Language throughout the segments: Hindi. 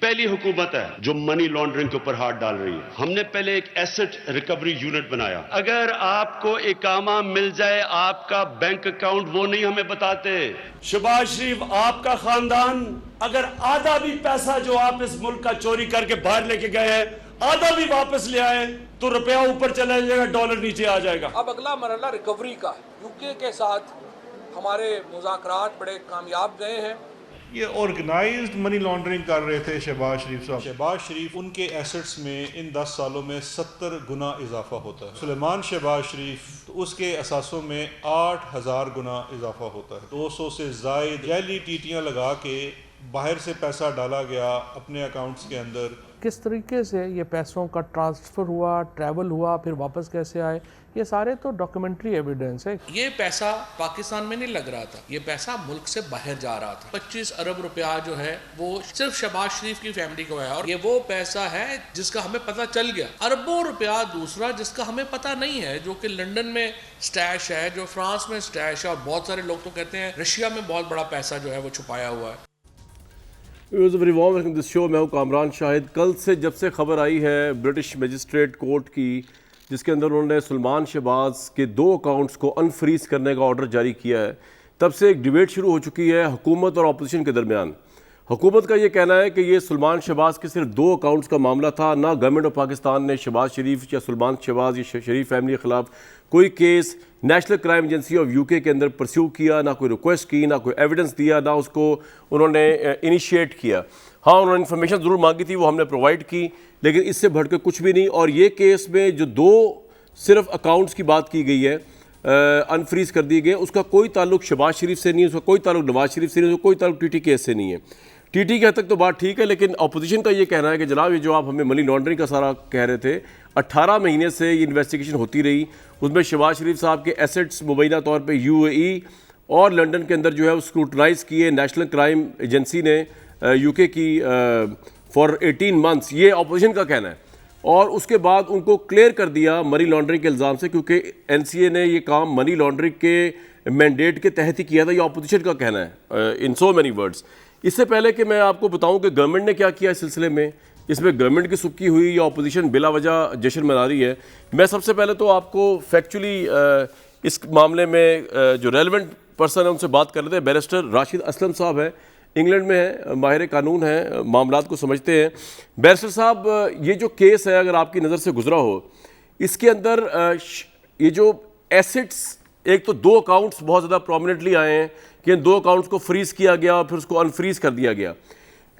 पहली हुकूमत है जो मनी लॉन्ड्रिंग के ऊपर हाथ डाल रही है। हमने पहले एक एसेट रिकवरी यूनिट बनाया। अगर आपको इकामा मिल जाए आपका बैंक अकाउंट, वो नहीं हमें बताते। शहबाज शरीफ, आपका खानदान अगर आधा भी पैसा जो आप इस मुल्क का चोरी करके बाहर लेके गए हैं आधा भी वापस ले आए तो रुपया ऊपर चला जाएगा, डॉलर नीचे आ जाएगा। अब अगला मरहला रिकवरी का है। यूके के साथ हमारे मुज़ाकरात बड़े कामयाब गए हैं। ये ऑर्गेनाइज्ड मनी लॉन्ड्रिंग कर रहे थे शहबाज शरीफ साहब। शहबाज शरीफ, उनके एसेट्स में इन 10 सालों में 70 गुना इजाफा होता है। सुलेमान शहबाज शरीफ, तो उसके असासों में 8000 गुना इजाफा होता है। 200 से ज़ायद जाली टीटियाँ लगा के बाहर से पैसा डाला गया अपने अकाउंट्स के अंदर। किस तरीके से ये पैसों का ट्रांसफ़र हुआ, ट्रैवल हुआ, फिर वापस कैसे आए, ये सारे तो डॉक्यूमेंट्री एविडेंस है। ये पैसा पाकिस्तान में नहीं लग रहा था, ये पैसा मुल्क से बाहर जा रहा था। 25 अरब रुपया जो है वो सिर्फ शहबाज शरीफ की फैमिली को है, और ये वो पैसा है जिसका हमें पता चल गया। अरबों रुपया दूसरा जिसका हमें पता नहीं है, जो कि लंदन में स्टैश है, जो फ्रांस में स्टैश है, और बहुत सारे लोग तो कहते हैं रशिया में बहुत बड़ा पैसा जो है वो छुपाया हुआ है। दिस शो मैं हूँ कामरान शाहिद। कल से जब से खबर आई है ब्रिटिश मजिस्ट्रेट कोर्ट की, जिसके अंदर उन्होंने सुलेमान शहबाज के 2 अकाउंट्स को अनफ्रीज करने का ऑर्डर जारी किया है, तब से एक डिबेट शुरू हो चुकी है हुकूमत और अपोजिशन के दरमियान। हुकूमत का ये कहना है कि ये सुलेमान शहबाज के सिर्फ 2 अकाउंट्स का मामला था, ना गवर्नमेंट ऑफ पाकिस्तान ने शहबाज शरीफ या सुलेमान शहबाज या शरीफ फैमिली के ख़िलाफ़ कोई case national Crime agency of UK के अंदर परस्यू किया, ना कोई रिक्वेस्ट की, ना कोई एविडेंस दिया, ना उसको उन्होंने इनिशिएट किया। हाँ, उन्होंने इन्फॉर्मेशन ज़रूर मांगी थी, वो हमने प्रोवाइड की, लेकिन इससे बढ़ के कुछ भी नहीं। और ये केस में जो 2 सिर्फ अकाउंट्स की बात की गई है, अनफ्रीज कर दिए गए, उसका कोई ताल्लुक शहबाज शरीफ से नहीं है, उसका कोई ताल्लुक नवाज शरीफ से नहीं है, उसका कोई ताल्लुक टीटी केस से नहीं है। टीटी के हद तक तो बात ठीक है, लेकिन अपोजिशन का ये कहना है कि जनाब ये जो आप हमें मनी लॉन्ड्रिंग का सारा कह रहे थे, 18 महीने से ये इन्वेस्टिगेशन होती रही, उसमें शहबाज शरीफ साहब के एसेट्स मुबैना तौर पे यूएई और लंदन के अंदर जो है वो स्क्रूटनाइज किए नेशनल क्राइम एजेंसी ने यूके की फॉर 18 मंथ्स, ये अपोजिशन का कहना है। और उसके बाद उनको क्लियर कर दिया मनी लॉन्ड्रिंग के इल्ज़ाम से, क्योंकि एनसीए ने ये काम मनी लॉन्ड्रिंग के मैंडेट के तहत ही किया था, ये अपोजिशन का कहना है इन सो मैनी वर्ड्स। इससे पहले कि मैं आपको बताऊं कि गवर्नमेंट ने क्या किया इस सिलसिले में, इसमें गवर्नमेंट की सुबकी हुई या अपोजिशन बिला वजह जश्न मना रही है, मैं सबसे पहले तो आपको फैक्चुअली इस मामले में जो रेलेवेंट पर्सन है उनसे बात कर रहे थे। बैरिस्टर राशिद असलम साहब हैं, इंग्लैंड में है, माहिर कानून है, मामलात को समझते हैं। बैरिस्टर साहब, ये जो केस है अगर आपकी नज़र से गुजरा हो, इसके अंदर ये जो एसेट्स, एक तो 2 अकाउंट्स बहुत ज़्यादा प्रोमिनेंटली आए हैं कि इन 2 अकाउंट्स को फ्रीज़ किया गया और फिर उसको अनफ्रीज़ कर दिया गया।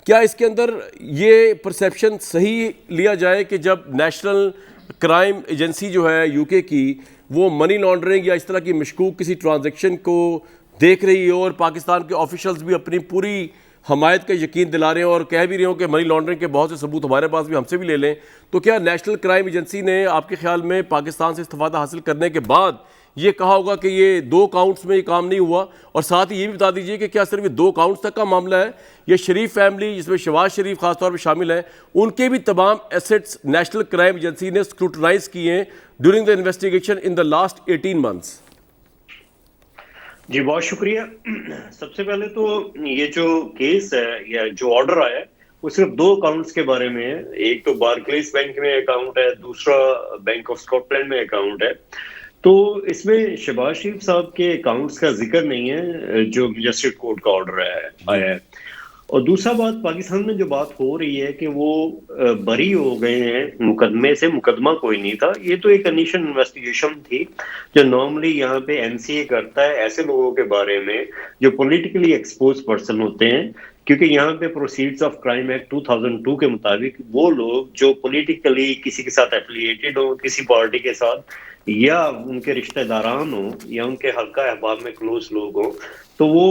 क्या इसके अंदर ये परसेप्शन सही लिया जाए कि जब नेशनल क्राइम एजेंसी जो है यूके की, वो मनी लॉन्ड्रिंग या इस तरह की मशकूक किसी ट्रांजैक्शन को देख रही है और पाकिस्तान के ऑफिशियल्स भी अपनी पूरी हमायत का यकीन दिला रहे हैं और कह भी रहे हो कि मनी लॉन्ड्रिंग के बहुत से सबूत हमारे पास भी, हमसे भी ले लें, तो क्या नेशनल क्राइम एजेंसी ने आपके ख्याल में पाकिस्तान से इस्तीफादा हासिल करने के बाद ये कहा होगा कि ये 2 अकाउंट्स में ये काम नहीं हुआ? और साथ ही ये भी बता दीजिए कि क्या सिर्फ ये 2 अकाउंट्स तक का मामला है, ये शरीफ फैमिली जिसमें शहबाज शरीफ खासतौर पर शामिल है, उनके भी तमाम एसेट्स नेशनल क्राइम एजेंसी ने स्क्रूटनाइज किए हैं during the investigation in the last 18 months? जी बहुत शुक्रिया। सबसे पहले तो ये जो केस है या जो ऑर्डर आया है वो सिर्फ 2 अकाउंट्स के बारे में है। एक तो बार्कलेस बैंक में अकाउंट है, दूसरा बैंक ऑफ स्कॉटलैंड में अकाउंट है। तो इसमें शहबाज शरीफ साहब के अकाउंट्स का जिक्र नहीं है जो मजिस्ट्रेट कोर्ट का ऑर्डर आया है। और दूसरा बात, पाकिस्तान में जो बात हो रही है कि वो बरी हो गए हैं मुकदमे से, मुकदमा कोई नहीं था, ये तो एक इनिशियल इन्वेस्टिगेशन थी जो नॉर्मली यहाँ पे एनसीए करता है ऐसे लोगों के बारे में जो पॉलिटिकली एक्सपोज पर्सन होते हैं, क्योंकि यहाँ पे प्रोसीड्स ऑफ क्राइम एक्ट 2002 के मुताबिक वो लोग जो पॉलिटिकली किसी के साथ एफिलिएटेड हो, किसी पार्टी के साथ, या उनके रिश्तेदारान हो या उनके हल्का अहबाब में क्लोज लोग हो, तो वो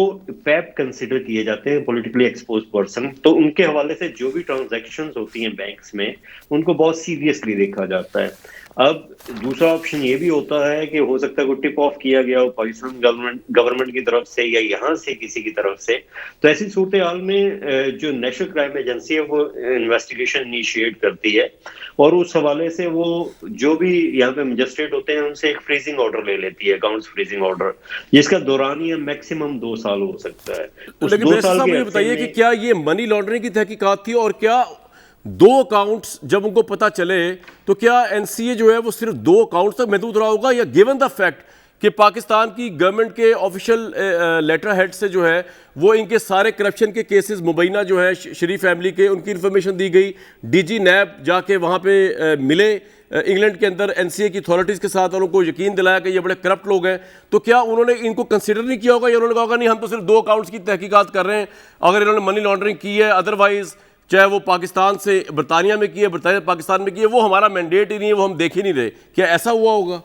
पैप कंसिडर किए जाते हैं, पॉलिटिकली एक्सपोज पर्सन। तो उनके हवाले से जो भी ट्रांजैक्शंस होती हैं बैंक्स में, उनको बहुत सीरियसली देखा जाता है। अब दूसरा ऑप्शन ये भी होता है कि हो सकता है कोई टिप ऑफ किया गया हो पाकिस्तान गवर्नमेंट की तरफ से या यहाँ से किसी की तरफ से। तो ऐसी सूरत हाल में जो नेशनल क्राइम एजेंसी है वो इन्वेस्टिगेशन इनिशिएट करती है और उस हवाले से वो जो भी यहाँ पे मजिस्ट्रेट होते हैं उनसे एक फ्रीजिंग ऑर्डर ले लेती है, अकाउंट्स फ्रीजिंग ऑर्डर, जिसका दौरानिया मैक्सिमम 2 साल हो सकता है। लेकिन मेरे साहब मुझे बताइए कि क्या ये मनी लॉन्ड्रिंग की तहकीकात थी और क्या 2 अकाउंट्स जब उनको पता चले तो क्या एनसीए जो है वो सिर्फ 2 अकाउंट्स तक महदूद रहा होगा, या गिवन द फैक्ट कि पाकिस्तान की गवर्नमेंट के ऑफिशियल लेटर हेड से जो है वो इनके सारे करप्शन के केसेस मुबैना जो है शरीफ फैमिली के, उनकी इन्फॉर्मेशन दी गई, डीजी नैब जाके वहाँ पे मिले इंग्लैंड के अंदर एनसीए की अथॉरिटीज़ के साथ और उनको यकीन दिलाया कि ये बड़े करप्ट लोग हैं, तो क्या उन्होंने इनको कंसिडर नहीं किया होगा या उन्होंने कहा होगा नहीं हम तो सिर्फ 2 अकाउंट्स की तहकीकात कर रहे हैं, अगर इन्होंने मनी लॉन्ड्रिंग की है अदरवाइज चाहे वो पाकिस्तान से बरतानिया में की है, बरतानिया पाकिस्तान में की है, वो हमारा मैंडेट ही नहीं है, वो हम देख ही नहीं रहे, क्या ऐसा हुआ होगा?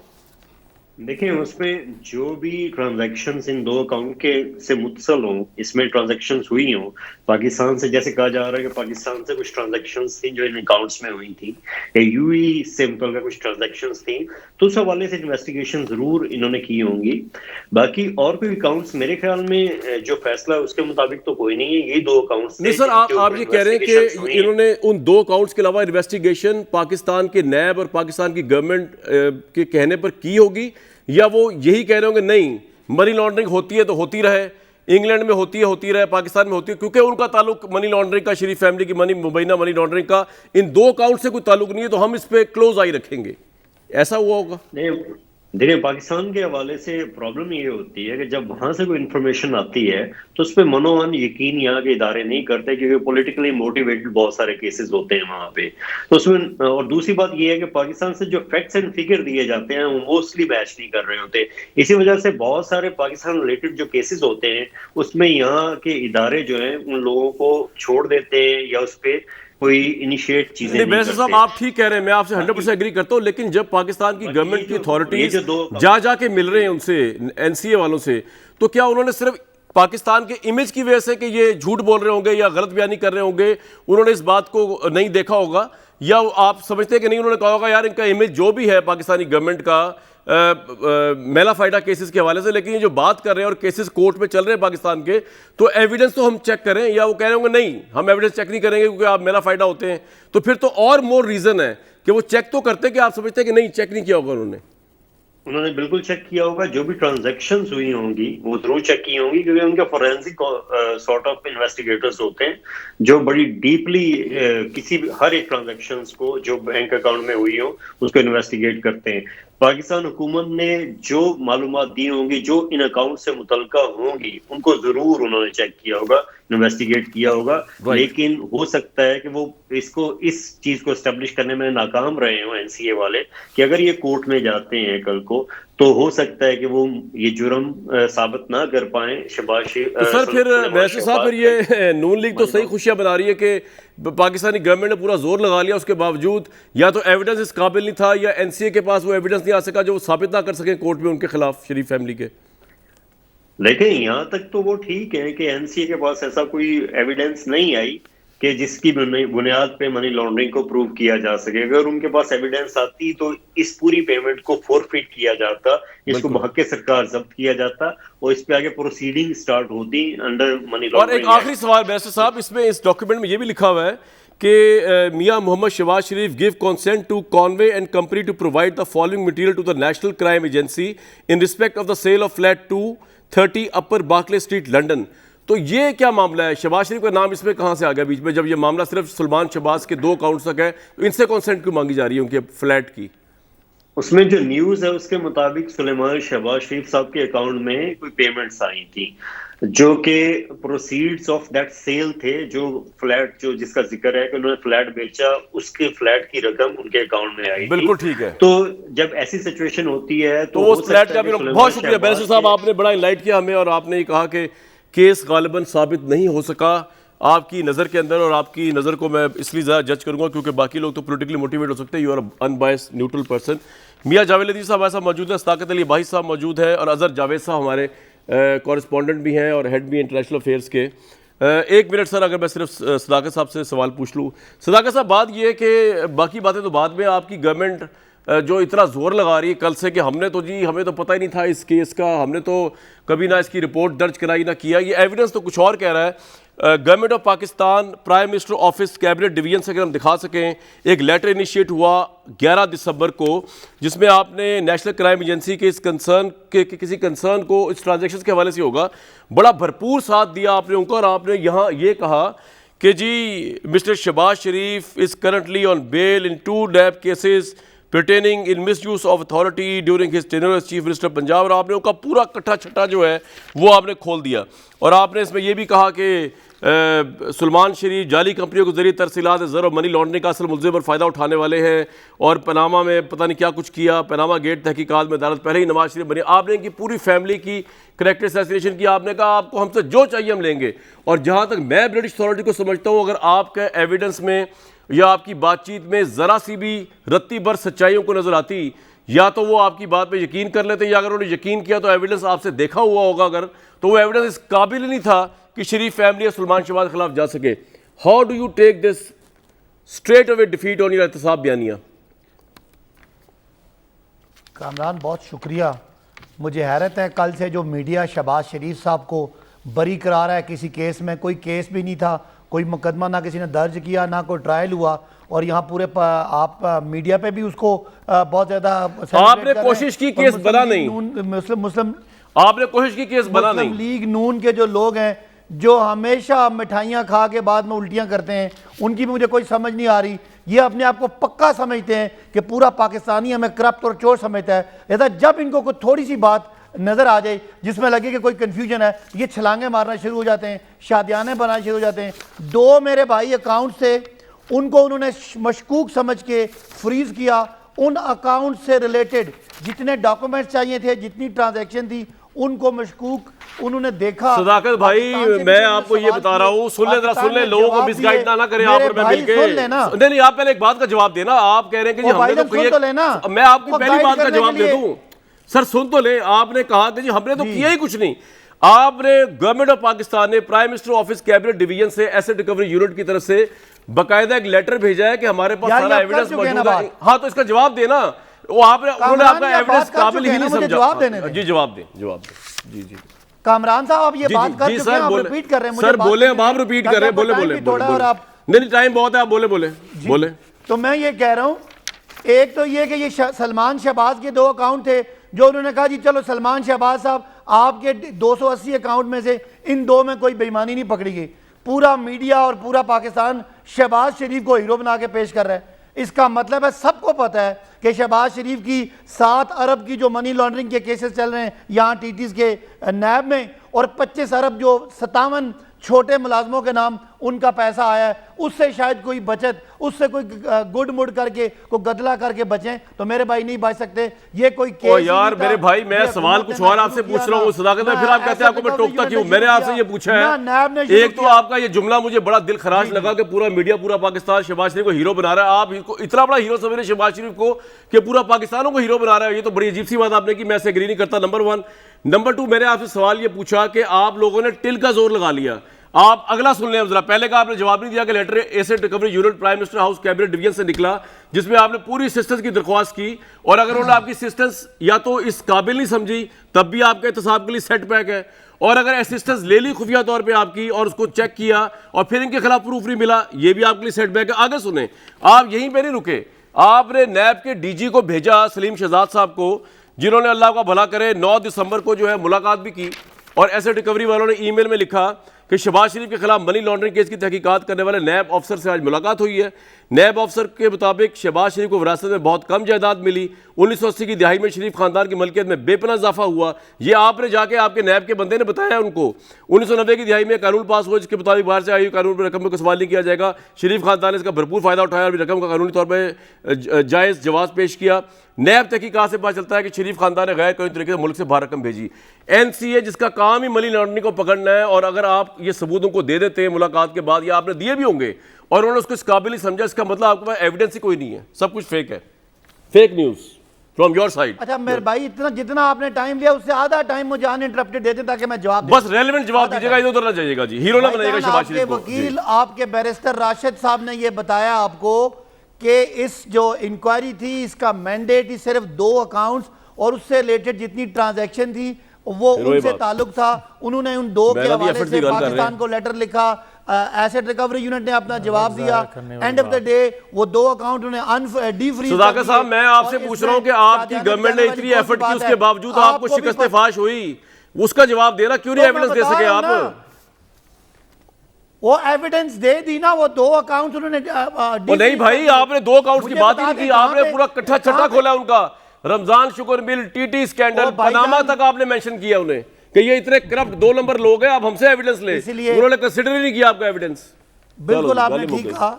देखिए उसमें जो भी ट्रांजैक्शंस इन 2 अकाउंट के से मुत्तसल हों, इसमें ट्रांजैक्शंस हुई हों पाकिस्तान से, जैसे कहा जा रहा है कि पाकिस्तान से कुछ ट्रांजैक्शंस थी जो इन अकाउंट्स में हुई थी या यूएई से मुतल्लिक़ कुछ ट्रांजैक्शंस थी, तो उस हवाले से इन्वेस्टिगेशन जरूर इन्होंने की होंगी। बाकी और कोई अकाउंट्स मेरे ख्याल में जो फैसला है उसके मुताबिक तो कोई नहीं है, यही 2 अकाउंट्स नहीं सर, आप ये कह रहे हैं कि इन्होंने उन 2 अकाउंट्स के अलावा इन्वेस्टिगेशन पाकिस्तान के नैब और पाकिस्तान की गवर्नमेंट के कहने पर की होगी, या वो यही कह रहे होंगे नहीं मनी लॉन्ड्रिंग होती है तो होती रहे, इंग्लैंड में होती रहे, पाकिस्तान में होती है, क्योंकि उनका ताल्लुक मनी लॉन्ड्रिंग का, शरीफ फैमिली की मुबैना मनी लॉन्ड्रिंग का इन 2 अकाउंट से कोई ताल्लुक नहीं है, तो हम इस पे क्लोज आई रखेंगे, ऐसा हुआ होगा? नहीं, देखिए पाकिस्तान के हवाले से प्रॉब्लम ये होती है कि जब वहां से कोई इंफॉर्मेशन आती है तो उस पर मनोमन यकीन यहाँ के इदारे नहीं करते, क्योंकि पॉलिटिकली मोटिवेटेड बहुत सारे केसेस होते हैं वहां पे। तो उसमें और दूसरी बात ये है कि पाकिस्तान से जो फैक्ट्स एंड फिगर दिए जाते हैं वो मोस्टली मैच नहीं कर रहे होते, इसी वजह से बहुत सारे पाकिस्तान रिलेटेड जो केसेस होते हैं उसमें यहाँ के इदारे जो है उन लोगों को छोड़ देते हैं या उस पर कोई इनिशिएट चीजें नहीं वैसे साहब आप ठीक कह रहे हैं, मैं आपसे 100% एग्री करता हूं, लेकिन जब पाकिस्तान की गवर्नमेंट की अथॉरिटीज जाके मिल रहे हैं उनसे, एनसीए वालों से, तो क्या उन्होंने सिर्फ पाकिस्तान के इमेज की वजह से कि ये झूठ बोल रहे होंगे या गलत बयानी कर रहे होंगे उन्होंने इस बात को नहीं देखा होगा, या आप समझते हैं कि नहीं उन्होंने कहा होगा यार इनका इमेज जो भी है पाकिस्तानी गवर्नमेंट का मेला फायदा केसेस के हवाले से, लेकिन ये जो बात कर रहे हैं और केसेस कोर्ट में चल रहे हैं पाकिस्तान के, तो एविडेंस तो हम चेक करें, या वो कह रहे होंगे नहीं हम एविडेंस चेक नहीं करेंगे क्योंकि आप मेला फायदा होते हैं, तो फिर तो और मोर रीजन है कि वो चेक तो करते कि आप समझते हैं कि नहीं चेक नहीं किया होगा उन्होंने बिल्कुल चेक किया होगा, जो भी ट्रांजैक्शंस हुई होंगी वो जरूर चेक की होंगी, क्योंकि उनके फोरेंसिक सॉर्ट ऑफ इन्वेस्टिगेटर्स होते हैं जो बड़ी डीपली किसी भी हर एक ट्रांजैक्शंस को जो बैंक अकाउंट में हुई हो उसको इन्वेस्टिगेट करते हैं। पाकिस्तान हुकूमत ने जो मालूमात दी होंगी जो इन अकाउंट से मुतल्लिका होंगी उनको जरूर उन्होंने चेक किया होगा, इन्वेस्टिगेट किया होगा, लेकिन हो सकता है कि वो इस चीज को एस्टेब्लिश करने में नाकाम रहे हो एनसीए वाले कि अगर ये कोर्ट में जाते हैं कल को तो हो सकता है कि वो ये जुर्म साबित ना कर पाए शहबाज शरीफ। तो सर फिर वैसे साहब फिर ये नून लीग तो सही खुशियां बना रही है कि पाकिस्तानी गवर्नमेंट ने पूरा जोर लगा लिया, उसके बावजूद या तो एविडेंस इस काबिल नहीं था या एनसीए के पास वो एविडेंस नहीं आ सका जो वो साबित ना कर सके कोर्ट में उनके खिलाफ शरीफ फैमिली के। लेकिन यहाँ तक तो वो ठीक है कि एनसीए के पास ऐसा कोई एविडेंस नहीं आई कि जिसकी बुनियाद पे मनी लॉन्ड्रिंग को प्रूव किया जा सके। अगर उनके पास एविडेंस आती तो इस पूरी पेमेंट को फोरफिट किया जाता, इसको बहक सरकार जब्त किया जाता और इस पे आगे प्रोसीडिंग स्टार्ट होती अंडर मनी लॉन्ड्रिंग। और एक आखिरी सवाल बैरिस्टर साहब, इसमें इस डॉक्यूमेंट में ये भी लिखा हुआ है कि Mian Mohammad Shahbaz Sharif give consent to Conway and company to provide the following material to the National Crime Agency in respect of the sale of flat 230 upper Berkeley street London. तो ये क्या मामला है? शहबाज शरीफ का नाम इसमें कहां से आ गया बीच में, जब ये मामला सिर्फ सुलेमान शहबाज के 2 अकाउंट्स तक है, तो इनसे कंसेंट क्यों मांगी जा रही है उनके फ्लैट की? उसमें जो न्यूज है उसके मुताबिक सुलेमान शहबाज शरीफ साहब के अकाउंट में कोई पेमेंट्स आई थी जो कि प्रोसीड्स ऑफ दैट सेल थे, जो फ्लैट जो जिसका जिक्र है कि उन्होंने फ्लैट बेचा उसके फ्लैट की रकम उनके अकाउंट में आई। बिल्कुल ठीक है। तो जब ऐसी सिचुएशन होती है तो उस फ्लैट का भी बहुत शुक्रिया बैरिस्टर साहब, आपने बड़ा इनलाइट किया हमें और आपने ये कहा कि केस गालिबन साबित नहीं हो सका आपकी नज़र के अंदर, और आपकी नज़र को मैं इसलिए ज़्यादा जज करूंगा क्योंकि बाकी लोग तो पोलिटिकली मोटिवेट हो सकते हैं, you are unbiased neutral person. Mian Javed Latif sahab हमारे साथ मौजूद है, सदाकत अली बाही साहब मौजूद है और अजहर जावेद साहब हमारे कॉरेस्पॉन्डेंट भी हैं और हेड भी इंटरनेशनल अफेयर्स के। 1 मिनट सर, अगर मैं सिर्फ सदाकत साहब से सवाल पूछ लूँ। सदाकत साहब, बात यह है कि बाकी बातें तो बाद में, आपकी गवर्नमेंट जो इतना जोर लगा रही है कल से कि हमने तो जी हमें तो पता ही नहीं था इस केस का, हमने तो कभी ना इसकी रिपोर्ट दर्ज कराई ना किया, ये एविडेंस तो कुछ और कह रहा है। Government of Pakistan prime minister office cabinet division से अगर हम दिखा सकें, एक लेटर इनिशिएट हुआ 11 दिसंबर को, जिसमें आपने नेशनल क्राइम एजेंसी के इस कंसर्न के किसी कंसर्न को इस ट्रांजैक्शन के हवाले से होगा, बड़ा भरपूर साथ दिया आपने उनको, और आपने यहाँ ये कहा कि जी mister Shahbaz Sharif is currently on bail in 2 NAB cases pertaining in misuse of authority during his tenure as chief minister Punjab, और आपने उनका पूरा कट्ठा छट्टा जो है वो आपने खोल दिया। और आपने इसमें यह भी कहा कि सलमान शरीफ जाली कंपनियों के जरिए तरसीलात ज़र और मनी लॉन्ड्रिंग का असल मुल्ज़िम पर फ़ायदा उठाने वाले हैं, और पनामा में पता नहीं क्या कुछ किया, पनामा गेट तहकीकात में अदालत पहले ही नवाज शरीफ बनी। आपने इनकी पूरी फैमिली की करैक्टर असैसिनेशन की, आपने कहा आपको हमसे जो चाहिए हम लेंगे। और जहाँ तक मैं ब्रिटिश अथॉरिटी को समझता हूँ, अगर आपके एविडेंस में या आपकी बातचीत में ज़रा सी भी रत्ती भर सच्चाइयों को नज़र आती, या तो वो आपकी बात पे यकीन कर लेते, या अगर उन्होंने यकीन किया तो एविडेंस आपसे देखा हुआ होगा अगर, तो वो एविडेंस इस काबिल नहीं था कि शरीफ फैमिली या सलमान शहबाज के खिलाफ जा सके। How do you take this straight away defeat on your एहतसाब बयानिया? कामरान बहुत शुक्रिया। मुझे हैरत है कल से जो मीडिया शहबाज शरीफ साहब को बरी करा रहा है, किसी केस में कोई केस भी नहीं था, कोई मुकदमा ना किसी ने दर्ज किया, ना कोई ट्रायल हुआ, और यहाँ पूरे आप मीडिया पे भी उसको बहुत ज़्यादा आपने कोशिश की केस बना नहीं, मुस्लिम आपने कोशिश की केस बना नहीं। लीग नून के जो लोग हैं जो हमेशा मिठाइयाँ खा के बाद में उल्टियाँ करते हैं, उनकी भी मुझे कोई समझ नहीं आ रही। ये अपने आप को पक्का समझते हैं कि पूरा पाकिस्तानी हमें करप्ट और चोर समझता है, लिहाजा जब इनको कोई थोड़ी सी बात नज़र आ जाए जिसमें लगे कि कोई कन्फ्यूजन है, ये छलांगे मारना शुरू हो जाते हैं, शादियाने बनाना शुरू हो जाते हैं। 2 मेरे भाई अकाउंट से उनको उन्होंने मशकूक समझ के फ्रीज किया। उन अकाउंट से रिलेटेड जितने डॉक्यूमेंट्स चाहिए थे, जितनी ट्रांजैक्शन थी, उनको मशकूक उन्होंने देखा। सदाकत भाई मैं आपको ये बता रहा हूँ, सुन ले जरा, सुन ले, लोगों को मिसगाइड ना करें आप और मैं मिलके। नहीं, आप पहले एक बात का जवाब देना। आप कह रहे हैं कि हमने तो, मैं आपकी पहली बात का जवाब दे दूं। सर सुन तो ले, आपने कहा कि जी हमने तो किया ही कुछ नहीं। आपने गवर्नमेंट ऑफ पाकिस्तान ने prime minister office cabinet division से एसेट रिकवरी यूनिट की तरफ से बाकायदा एक लेटर भेजा है कि हमारे पास सारा एविडेंस मौजूद है। हाँ तो इसका जवाब देना। वो आपने, उन्होंने आपका एविडेंस काबिल ही नहीं समझा। जवाब देने जी जवाब दें, जवाब दें। जी जी कामरान साहब आप ये बात कर चुके हैं, आप रिपीट कर रहे हैं। सर बोले, अब आप रिपीट कर रहे हैं, बोले बोले। नहीं टाइम बहुत है, आप बोले बोले बोले। तो मैं ये कह रहा हूँ, एक तो ये कि ये सलमान शहबाज के 2 अकाउंट थे जो उन्होंने कहा जी चलो सलमान शहबाज साहब आपके 280 अकाउंट में से इन 2 में कोई बेईमानी नहीं पकड़ी गई। पूरा मीडिया और पूरा पाकिस्तान शहबाज शरीफ को हीरो बना के पेश कर रहा है। इसका मतलब है सबको पता है कि शहबाज शरीफ की 7 अरब की जो मनी लॉन्ड्रिंग के केसेस चल रहे हैं यहाँ टीटीज के नैब में, और 25 अरब जो 57 छोटे मुलाजमों के नाम उनका पैसा आया है, उससे शायद कोई बचत, उससे कोई गुड मुड करके कोई गदला करके बचें, तो मेरे भाई नहीं बच सकते। ये कोई केस यार मेरे भाई, मैं सवाल कुछ और आपसे पूछ रहा हूँ सदाकत में, फिर आप कहते हैं आपको मैं टोकता क्यों? मैंने आपसे ये पूछा है, एक तो आपका ये जुमला मुझे बड़ा दिल खराश लगा कि पूरा मीडिया, पूरा पाकिस्तान शहबाज शरीफ को हीरो बना रहा है। आप इसको इतना बड़ा हीरो समझ रहे शहबाज शरीफ को कि पूरा पाकिस्तानों को हीरो बना रहा है। ये तो बड़ी अजीब सी बात आपने की, मैं एग्री नहीं करता, नंबर 1। नंबर 2, मैंने आपसे सवाल ये पूछा कि आप लोगों ने टिल का जोर लगा लिया। आप अगला सुन लें जरा, पहले का आपने जवाब नहीं दिया कि letter asset recovery unit prime minister house cabinet division से निकला, जिसमें आपने पूरी असिस्टेंस की दरख्वास्त की, और अगर उन्होंने आपकी असिस्टेंस या तो इस काबिल नहीं समझी तब भी आपके एहतसाब के लिए सेटबैक है, और अगर असिस्टेंस ले ली खुफिया तौर पर आपकी और उसको चेक किया और फिर इनके खिलाफ प्रूफ नहीं मिला, ये भी आपके लिए सेटबैक है। आगे सुने, आप यहीं पर नहीं रुके, आपने नैब के डीजी को भेजा सलीम शहजाद साहब को, जिन्होंने अल्लाह का भला करे 9 दिसंबर को जो है मुलाकात भी की, और एसेट रिकवरी वालों ने ईमेल में लिखा कि शहबाज शरीफ के खिलाफ मनी लॉन्ड्रिंग केस की तहकीकात करने वाले नैब अफसर से आज मुलाकात हुई है। नैब अफसर के मुताबिक शहबाज शरीफ को विरासत में बहुत कम जायदाद मिली। 1980 की दिहाई में शरीफ खानदान की मलकियत में बेपनाह इजाफा हुआ। ये आपने जाके आपके नैब के बंदे ने बताया उनको। 1990 की दिहाई में कानून पास हुआ जिसके मुताबिक बाहर से आई हुई कानून पर रकम का सवाल नहीं किया जाएगा। शरीफ खानदान ने इसका भरपूर फायदा उठाया और रकम का कानूनी तौर पर जायज़ जवाब पेश किया। नैब तहकीकात से पता चलता है कि शरीफ खानदान ने गैर कानूनी तरीके से मुल्क से बाहर रकम भेजी। NCA जिसका काम ही मनी लॉन्ड्रिंग को पकड़ना है, और अगर आप ये सबूत उनको दे देते हैं मुलाकात के बाद, या आपने दिए भी होंगे और उन्होंने उसको इस काबिल ही समझा, इसका मतलब आपके पास एविडेंस ही कोई नहीं है, सब कुछ फेक है, fake news from your side. अच्छा मेरे भाई, इतना जितना आपने टाइम लिया उससे आधा टाइम मुझे अनइंटरप्टेड दे दें ताकि मैं जवाब बस रेलेवेंट जवाब दीजिएगा, इधर उधर ना जाइएगा जी, हीरो ना बनाइएगा शहबाज शरीफ को। वकील आपके बैरिस्टर राशिद साहब ने यह बताया आपको कि इस जो इंक्वायरी थी इसका मैंडेट ही सिर्फ 2 अकाउंट्स और उससे रिलेटेड जितनी ट्रांजैक्शन थी वो उनसे ताल्लुक था। उन्होंने उन 2 के हवाले से पाकिस्तान को लेटर लिखा, एसेट रिकवरी यूनिट ने अपना जवाब दिया। एंड ऑफ द डे वो 2 अकाउंट उन्हें डीफ्रीज। सुधाकर साहब, मैं आपसे पूछ रहा हूं कि आपकी गवर्नमेंट ने इतनी एफर्ट की, उसके बावजूद आपको शिकस्त फाश हुई, उसका जवाब देना क्यों नहीं एविडेंस दे सके आप? वो एविडेंस दे दी ना, वो 2 अकाउंट उन्होंने नहीं भाई, आपने 2 अकाउंट्स की बात ही नहीं की, आपने पूरा कट्ठा छट्टा खोला उनका। रमजान शुक्र मिल, टीटी स्कैंडल, पनामा तक आपने मेंशन किया उन्हें कि ये इतने करप्ट 2 नंबर लोग हैं, आप हमसे एविडेंस ले। उन्होंने कंसीडर ही नहीं किया आपका एविडेंस। बिल्कुल आपने ठीक कहा,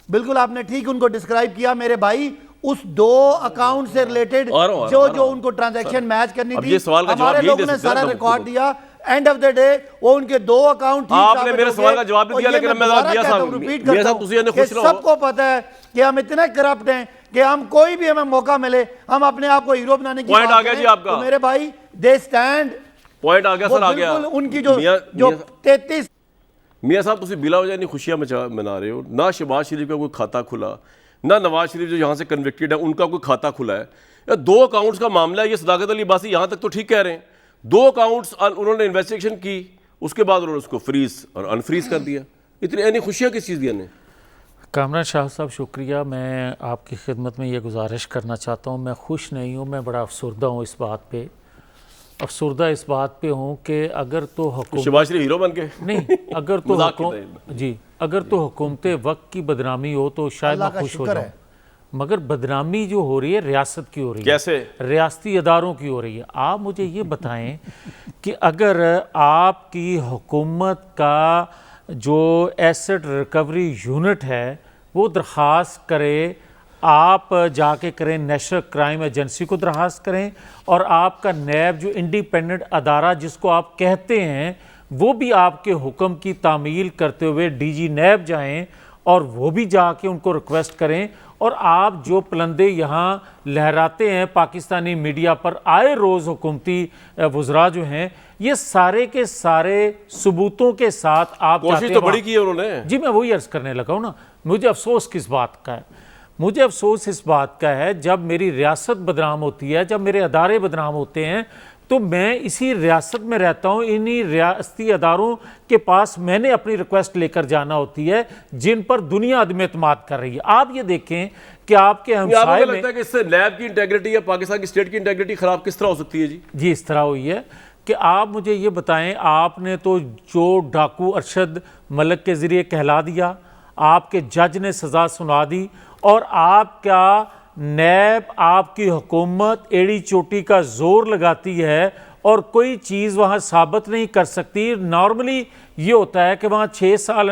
बिल्कुल आपने ठीक उनको डिस्क्राइब किया मेरे भाई। उस 2 अकाउंट से रिलेटेड जो उनको ट्रांजैक्शन मैच करनी थी, हमारे लोगों ने सारा रिकॉर्ड दिया। एंड ऑफ द डे वो उनके 2 अकाउंट ठीक। आपने मेरे सवाल का जवाब नहीं दिया, लेकिन मैं दिया साहब, सबको पता है कि हम इतने करप्ट हैं कि हम कोई भी हमें मौका मिले हम अपने आप को हीरो बनाने की पॉइंट आ गया जी आपका। तो मेरे भाई दे स्टैंड, पॉइंट आ गया सर, आ गया। उनकी जो 33 मियां साहब तुम बिला वजह नहीं खुशियां मना रहे हो। ना शहबाज शरीफ का कोई खाता खुला, ना नवाज शरीफ जो यहाँ से कन्विक्टेड है उनका कोई खाता खुला है। 2 अकाउंट्स का मामला है, ये सदाकत अली बासी यहाँ तक तो ठीक कह रहे हैं। 2 अकाउंट्स उन्होंने इन्वेस्टिगेशन की, उसके बाद उन्होंने उसको फ्रीज और अनफ्रीज कर दिया। इतनी खुशियाँ किस चीज़ की? कामरान शाह साहब शुक्रिया। मैं आपकी खिदमत में ये गुजारिश करना चाहता हूँ, मैं खुश नहीं हूँ, मैं बड़ा अफसरदा हूँ इस बात पे। अफसरदा इस बात पे हूँ कि अगर तो हुकूमत शहबाज शरीफ हीरो बन के नहीं, अगर तो हुकूमत वक्त की बदनामी हो तो शायद मैं खुश हो जाऊँ, मगर बदनामी जो हो रही है रियासत की हो रही है। कैसे? रियासती अदारों की हो रही है। आप मुझे ये बताएं कि अगर आपकी हुकूमत का जो एसेट रिकवरी यूनिट है वो दरख्वास्त करे, आप जाके करें, नेशनल क्राइम एजेंसी को दरख्वास्त करें, और आपका नैब जो इंडिपेंडेंट अदारा जिसको आप कहते हैं वो भी आपके हुक्म की तामील करते हुए डीजी नैब जाएं और वो भी जाके उनको रिक्वेस्ट करें। और आप जो पलंदे यहाँ लहराते हैं पाकिस्तानी मीडिया पर आए रोज़ हुकूमती वज़रा जो हैं, ये सारे के सारे सबूतों के साथ आप कोशिश तो बड़ी की है उन्होंने। जी मैं वही अर्ज़ करने लगा हूँ ना। मुझे अफसोस किस बात का है? मुझे अफसोस इस बात का है जब मेरी रियासत बदनाम होती है, जब मेरे अदारे बदनाम होते हैं, तो मैं इसी रियासत में रहता हूँ, इन्हीं रियासती अदारों के पास मैंने अपनी रिक्वेस्ट लेकर जाना होती है जिन पर दुनिया अदम एतमाद कर रही है। आप ये देखें कि आपके हमसाये में, लगता है कि इससे नैब की इंटेग्रिटी या पाकिस्तान की स्टेट की इंटेग्रिटी खराब किस तरह हो सकती है? जी इस तरह हुई है कि आप मुझे ये बताएं, आपने तो जो डाकू अरशद मलिक के ज़रिए कहला दिया, आपके जज ने सज़ा सुना दी, और आपका नैब, आपकी हुकूमत एड़ी चोटी का जोर लगाती है और कोई चीज़ वहाँ साबित नहीं कर सकती। नॉर्मली ये होता है कि वहाँ 6 साल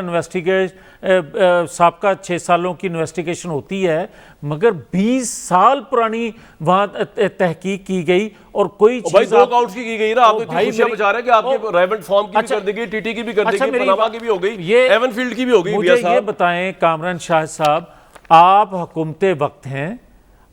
साबका 6 सालों की इन्वेस्टिगेशन होती है, मगर 20 साल पुरानी वहाँ तहकीक की गई और कोई चीज़ 2 अकाउंट्स की गई ना। आप तो इतनी खुशियां बचा रहे हैं कि आपके रेवेंट फॉर्म की भी कर देगी, टीटी की भी कर देगी, पनामा की भी हो गई, ये एवनफील्ड की भी हो गई। मुझे ये बताएं कामरान शाह साहब, आप हुकूमत वक्त हैं,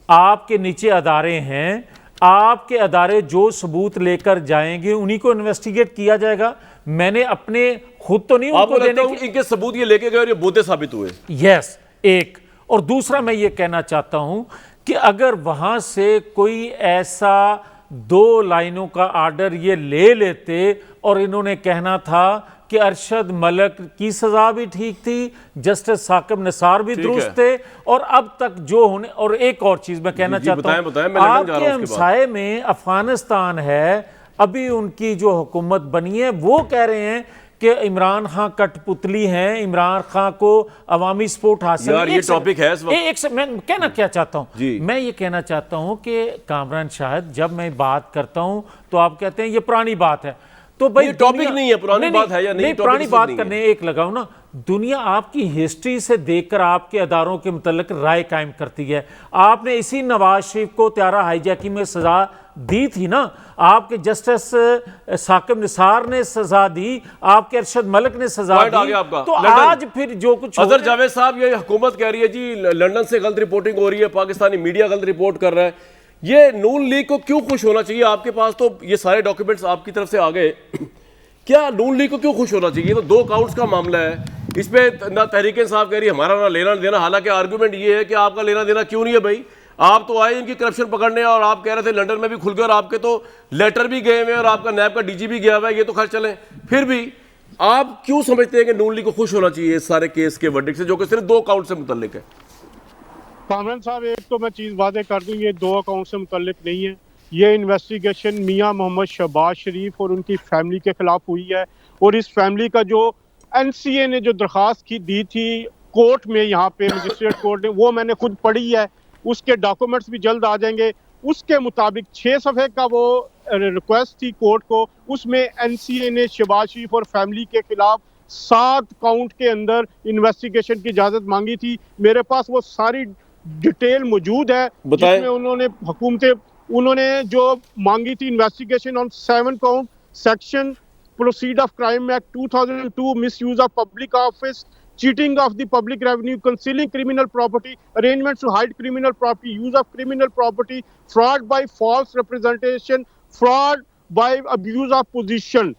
आपके नीचे अदारे हैं, आपके अदारे जो सबूत लेकर जाएंगे उन्हीं को इन्वेस्टिगेट किया जाएगा। मैंने अपने खुद तो नहीं उनको देने की, इनके सबूत ये लेके गए और ये बोते साबित हुए। यस, एक। और दूसरा मैं ये कहना चाहता हूं कि अगर वहां से कोई ऐसा 2 लाइनों का आर्डर ये ले लेते और इन्होंने कहना था कि अरशद मलिक की सजा भी ठीक थी, जस्टिस साकिब निसार भी दुरुस्त थे, और अब तक जो होने, और एक और चीज मैं कहना चाहता हूं, आपके हमसाये में अफगानिस्तान है, अभी उनकी जो हुकूमत बनी है वो कह रहे हैं कि इमरान खान कठपुतली हैं, इमरान खान को अवामी सपोर्ट हासिल है। ये टॉपिक है इस वक्त। एक से मैं कहना क्या चाहता हूं, मैं ये कहना चाहता हूं कि कामरान शाहिद, जब मैं बात करता हूं तो आप कहते हैं ये पुरानी बात है, तो भाई टॉपिक नहीं है, पुरानी बात है या नहीं, पुरानी बात करने एक लगाओ ना। दुनिया आपकी हिस्ट्री से देखकर आपके अदारों के मुतल्लिक राय कायम करती है। आपने इसी नवाज शरीफ को त्यारा हाईजैकिंग में सजा दी थी ना, आपके जस्टिस साकिब निसार ने सजा दी, आपके अरशद मलिक ने सजा दी, तो आज फिर जो कुछ अजहर जावेद साहब, ये हुकूमत कह रही है जी लंदन से गलत रिपोर्टिंग हो रही है, पाकिस्तानी मीडिया गलत रिपोर्ट कर रहा है, ये नून लीग को क्यों खुश होना चाहिए? आपके पास तो ये सारे डॉक्यूमेंट्स आपकी तरफ से आ गए, क्या नून लीग को क्यों खुश होना चाहिए? तो 2 अकाउंट्स का मामला है, इस पे ना तहरीक इंसाफ कह रही है हमारा ना लेना देना, हालांकि आर्गूमेंट ये है कि आपका लेना देना क्यों नहीं है भाई, आप तो आए इनकी करप्शन पकड़ने और आप कह रहे थे लंदन में भी खुल गए और आपके तो लेटर भी गए हुए और आपका नैब का डीजी भी गया हुआ है, ये तो खैर चलें, फिर भी आप क्यों समझते हैं कि नून लीग को खुश होना चाहिए इस सारे केस के वर्डिक्ट से जो कि सिर्फ 2 अकाउंट से मुतल्लिक है? कामरान साहब, एक तो मैं चीज़ वादे कर दूं, ये 2 अकाउंट से मुतल्लिक नहीं है। ये इन्वेस्टिगेशन मियां मोहम्मद शहबाज शरीफ और उनकी फैमिली के खिलाफ हुई है, और इस फैमिली का जो एनसीए ने जो दरख्वास्त की दी थी कोर्ट में, यहाँ पे मजिस्ट्रेट कोर्ट ने, वो मैंने खुद पढ़ी है, उसके डॉक्यूमेंट्स भी जल्द आ जाएंगे। उसके मुताबिक 6 सफ़े का वो रिक्वेस्ट थी कोर्ट को, उसमें एनसीए ने शहबाज शरीफ और फैमिली के खिलाफ 7 काउंट के अंदर इन्वेस्टिगेशन की इजाज़त मांगी थी। मेरे पास वो सारी डिटेल मौजूद है जिसमें उन्होंने जो मांगी थी investigation on 7 count section proceed of crime act 2002, miss use of public office, cheating of the public revenue, concealing criminal property, arrangements to hide criminal property, use of criminal property, fraud by false representation, fraud by abuse of position।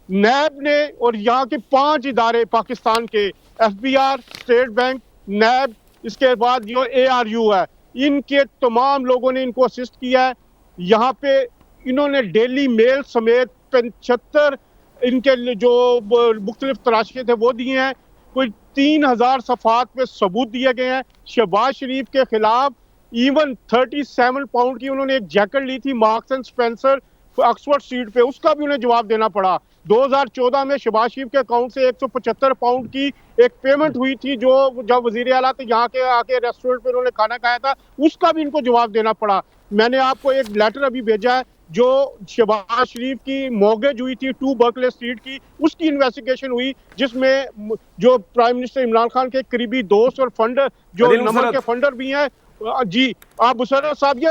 नैब ने और यहाँ के 5 इदारे पाकिस्तान के, FBI, स्टेट बैंक, नैब, इसके बाद जो ARU है, इनके तमाम लोगों ने इनको असिस्ट किया है। यहाँ पे इन्होंने डेली मेल समेत 75 इनके जो मुख्तलिफ तराशे थे वो दिए हैं, कोई 3000 सफ़ात पे सबूत दिए गए हैं। शहबाज शरीफ के खिलाफ इवन 37 पाउंड की उन्होंने एक जैकेट ली थी marks and Spencer Oxford street पे, उसका भी उन्हें जवाब देना पड़ा। 2014 में शहबाज शरीफ के अकाउंट से 175 पाउंड की एक पेमेंट हुई थी, जो जब वजीर आला थे यहाँ के आके रेस्टोरेंट पे उन्होंने खाना खाया था, उसका भी इनको जवाब देना पड़ा। मैंने आपको एक लेटर अभी भेजा है जो शहबाज शरीफ की मॉर्गेज हुई थी 2 बर्कले स्ट्रीट की, उसकी इन्वेस्टिगेशन हुई, जिसमें जो प्राइम मिनिस्टर इमरान खान के करीबी दोस्त और फंडर जो नमक के फंडर भी हैं जी, आप मुशर्रफ साहब, ये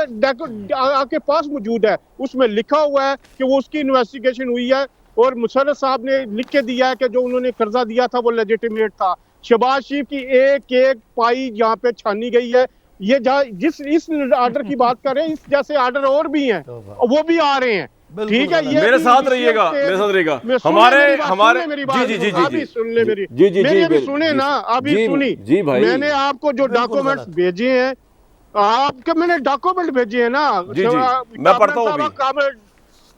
आपके पास मौजूद है, उसमें लिखा हुआ है कि वो उसकी इन्वेस्टिगेशन हुई है, और मुशर्रफ साहब ने लिख के दिया है कि जो उन्होंने कर्जा दिया था वो लेजिटिमेट था। शहबाज शरीफ की एक पाई यहाँ पे छानी गई है। ये जिस इस आर्डर की बात कर रहे हैं, इस जैसे आर्डर और भी हैं, वो भी आ रहे हैं, ठीक है। ये मेरे साथ रहिएगा, मेरे साथ रहिएगा, हमारे मेरी बात जी सुन ले, मेरी सुने ना, अभी सुनी जी भाई, मैंने आपको जो डॉक्यूमेंट्स भेजे हैं, आपके मैंने डॉक्यूमेंट भेजे हैं ना, मैं पढ़ता हूँ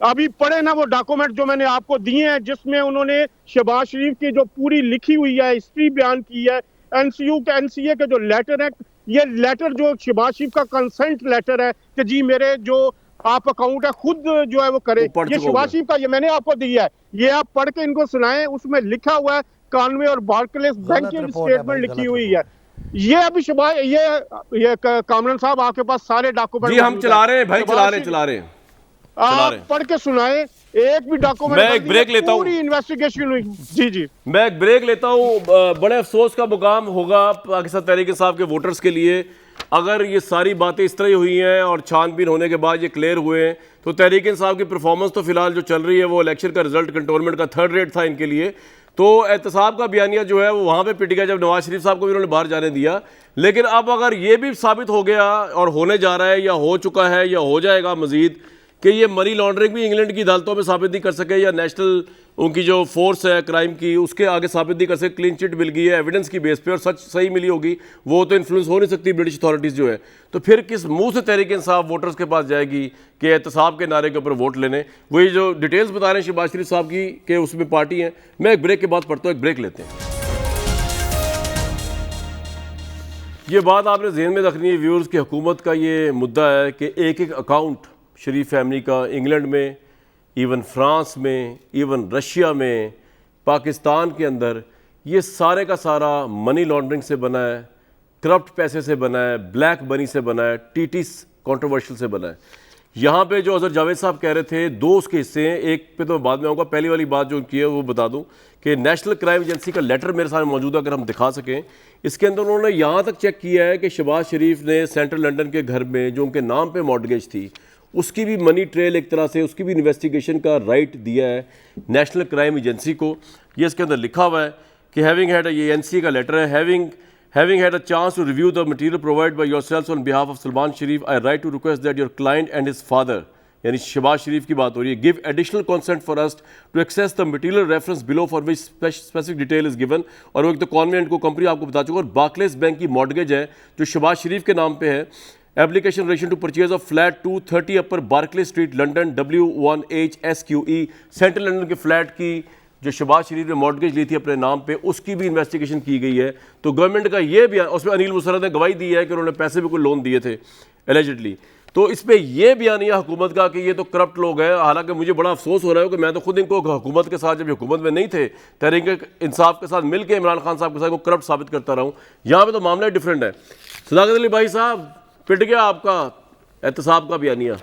अभी पढ़े ना वो डॉक्यूमेंट जो मैंने आपको दिए हैं, जिसमें उन्होंने शहबाज शरीफ की जो पूरी लिखी हुई है हिस्ट्री बयान की है। एनसीए के जो लेटर है, ये लेटर जो शहबाज शरीफ का कंसेंट लेटर है कि जी मेरे जो आप अकाउंट है खुद जो है वो करे, ये शहबाज शरीफ का, ये मैंने आपको दिया है, ये आप पढ़ के इनको सुनाएं। उसमें लिखा हुआ है कानवे और बार्कलेस बैंक की स्टेटमेंट लिखी हुई है। ये अभी शहबाज ये कामरान साहब आपके पास सारे डॉक्यूमेंट जी हम चला रहे हैं भाई, चला रहे हैं आप पढ़ के सुनाए, एक भी डॉक्यूमेंट। मैं एक ब्रेक लेता हूं, पूरी इन्वेस्टिगेशन हुई। जी मैं एक ब्रेक लेता हूं। बड़े अफसोस का मुकाम होगा पाकिस्तान तहरीक इंसाफ के वोटर्स के लिए अगर ये सारी बातें इस तरह ही हुई हैं और छानबीन होने के बाद ये क्लियर हुए हैं, तो तहरीक इंसाफ की परफॉर्मेंस तो फिलहाल जो चल रही है वो इलेक्शन का रिजल्ट कंटोनमेंट का 3rd रेट था इनके लिए। तो एहतसाब का बयानिया जो है वो वहाँ पे पिट गया जब नवाज शरीफ साहब को भी उन्होंने बाहर जाने दिया। लेकिन अब अगर ये भी साबित हो गया और होने जा रहा है या हो चुका है या हो जाएगा मजीद कि ये मनी लॉन्ड्रिंग भी इंग्लैंड की अदालतों में साबित नहीं कर सके या नेशनल उनकी जो फोर्स है क्राइम की उसके आगे साबित नहीं कर सके, क्लीन चिट मिल गई है एविडेंस की बेस पे और सच सही मिली होगी, वो तो इन्फ्लुएंस हो नहीं सकती ब्रिटिश अथॉरिटीज़ जो है, तो फिर किस मुंह से तहरीक इंसाफ वोटर्स के पास जाएगी कि एहतसाब के नारे के ऊपर वोट लेने। वही जो डिटेल्स बता रहे हैं शहबाज शरीफ साहब की कि उसमें पार्टी है। मैं एक ब्रेक के बाद पढ़ता हूँ, एक ब्रेक लेते हैं। ये बात आपने जहन में रखनी है व्यूअर्स की हुकूमत का ये मुद्दा है कि एक एक अकाउंट शरीफ फैमिली का इंग्लैंड में, इवन फ्रांस में, इवन रशिया में, पाकिस्तान के अंदर, ये सारे का सारा मनी लॉन्ड्रिंग से बना है, करप्ट पैसे से बना है, ब्लैक मनी से बना है, टीटीस कंट्रोवर्शियल से बना है। यहाँ पे जो अजहर जावेद साहब कह रहे थे, 2 उसके हिस्से हैं, एक पे तो बाद में आऊँगा। पहली वाली बात जो उनकी है वो बता दूँ कि नेशनल क्राइम एजेंसी का लेटर मेरे सामने मौजूद है, अगर हम दिखा सकें। इसके अंदर उन्होंने यहाँ तक चेक किया है कि शहबाज शरीफ ने सेंट्रल लंदन के घर में जो उनके नाम पे मॉर्गेज थी उसकी भी मनी ट्रेल एक तरह से उसकी भी इन्वेस्टिगेशन का राइट दिया है नेशनल क्राइम एजेंसी को। ये इसके अंदर लिखा हुआ है कि हैविंग हैड, ये एनसी का लेटर है, having had a chance to review the material provided by yourselves on behalf of Salman Sharif, I write to request that your client and his father, यानी शहबाज शरीफ की बात हो रही है, give additional consent for us to access the material reference below for which specific detail is given. और वो एक तो कॉन्वेंट को कंपनी आपको बता चुका, और बार्कलेस बैंक की मॉर्गेज है जो शहबाज शरीफ के नाम पे है। Application relation to purchase of flat 230 upper Berkeley street London W1HSQE, central London के फ्लैट की जो शहबाज शरीफ ने मॉर्गेज ली थी अपने नाम पे, उसकी भी इन्वेस्टिगेशन की गई है। तो गवर्नमेंट का ये बयान, उसमें अनिल मुसर्रफ ने गवाही दी है कि उन्होंने पैसे भी कोई लोन दिए थे एलिजिडली। तो इस पे ये बयानिया हुकूमत का कि ये तो करप्ट लोग हैं। हालांकि मुझे बड़ा अफसोस हो रहा है कि मैं तो खुद इनको हुकूमत के साथ, जब हुकूमत में नहीं थे, तहरीक इंसाफ के साथ मिलकर इमरान खान साहब के साथ को करप्ट साबित करता रहा हूँ। यहाँ पे तो मामला डिफरेंट है। सदाकत अली भाई साहब, पिट गया आपका एहतसाब का बयानिया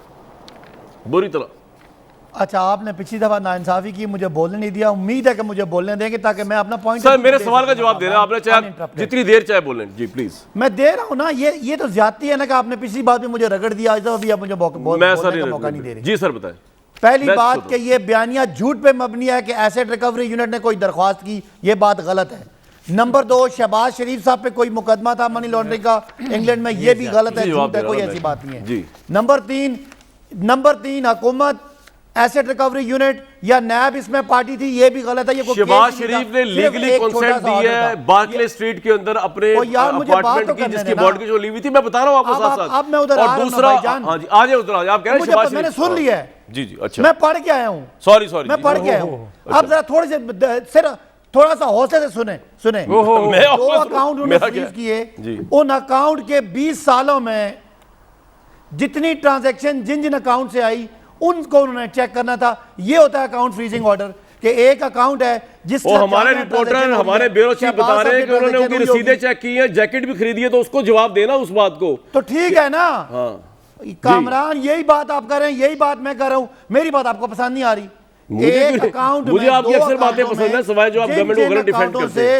बुरी तरह। अच्छा, आपने पिछली दफा नाइंसाफी की, मुझे बोलने नहीं दिया। उम्मीद है कि मुझे बोलने देंगे ताकि मैं अपना पॉइंट। सर मेरे सवाल का जवाब दे रहे हैं आपने, चाहे जितनी देर चाहे बोलें जी प्लीज। मैं दे रहा हूं ना, ये तो ज्यादती है ना कि आपने पिछली बात में मुझे रगड़ दिया, इस दफा भी आप मुझे बोलने का मौका नहीं दे रहे। जी सर बताएं। पहली बात कि ये बयानिया झूठ पे मबनी है कि एसेट रिकवरी यूनिट ने कोई दरख्वास्त की, ये बात गलत है। नंबर 2, शहबाज शरीफ साहब पे कोई मुकदमा था मनी लॉन्ड्रिंग का इंग्लैंड में, ये भी गलत है, झूठ है, कोई ऐसी बात नहीं है। नंबर तीन हुकूमत, एसेट रिकवरी यूनिट या नैब इसमें पार्टी थी, ये भी गलत है। ये शहबाज शरीफ ने लीगली कंसेंट दी है बार्कले स्ट्रीट के अंदर अपने अपार्टमेंट की जिसकी मॉर्गेज जो ली हुई थी। मैं बता रहा हूं आपको साथ साथ। अब मैं उधर और दूसरा, हां जी आ जाए उधर आ जाए। आप कह रहे हैं शहबाज शरीफ, मैंने सुन लिया है। जी जी अच्छा, मैं पढ़ के आया हूं। सॉरी मैं पढ़ के आया हूं। अब जरा थोड़े से सिर्फ थोड़ा सा हौसले से सुने। दो अकाउंट उन्होंने फ्रीज किए, उन अकाउंट के 20 सालों में जितनी ट्रांजैक्शन जिन अकाउंट से आई उनको उन्होंने चेक करना था। ये होता है अकाउंट फ्रीजिंग ऑर्डर कि एक अकाउंट है जिससे हमारे रिपोर्टर, हमारे ब्यूरो चीफ बता रहे हैं कि उन्होंने उनकी रसीदें चेक की है, जैकेट भी खरीदी है, तो उसको जवाब देना उस बात को। तो ठीक है ना कामरान, यही बात आप कर रहे हैं, यही बात मैं कर रहा हूं। मेरी बात आपको पसंद नहीं आ रही। एक अकाउंट मुझे आपकी अक्सर बातें पसंद है, सिवाय जो आप गवर्नमेंट को गलत डिफेंड करते हैं।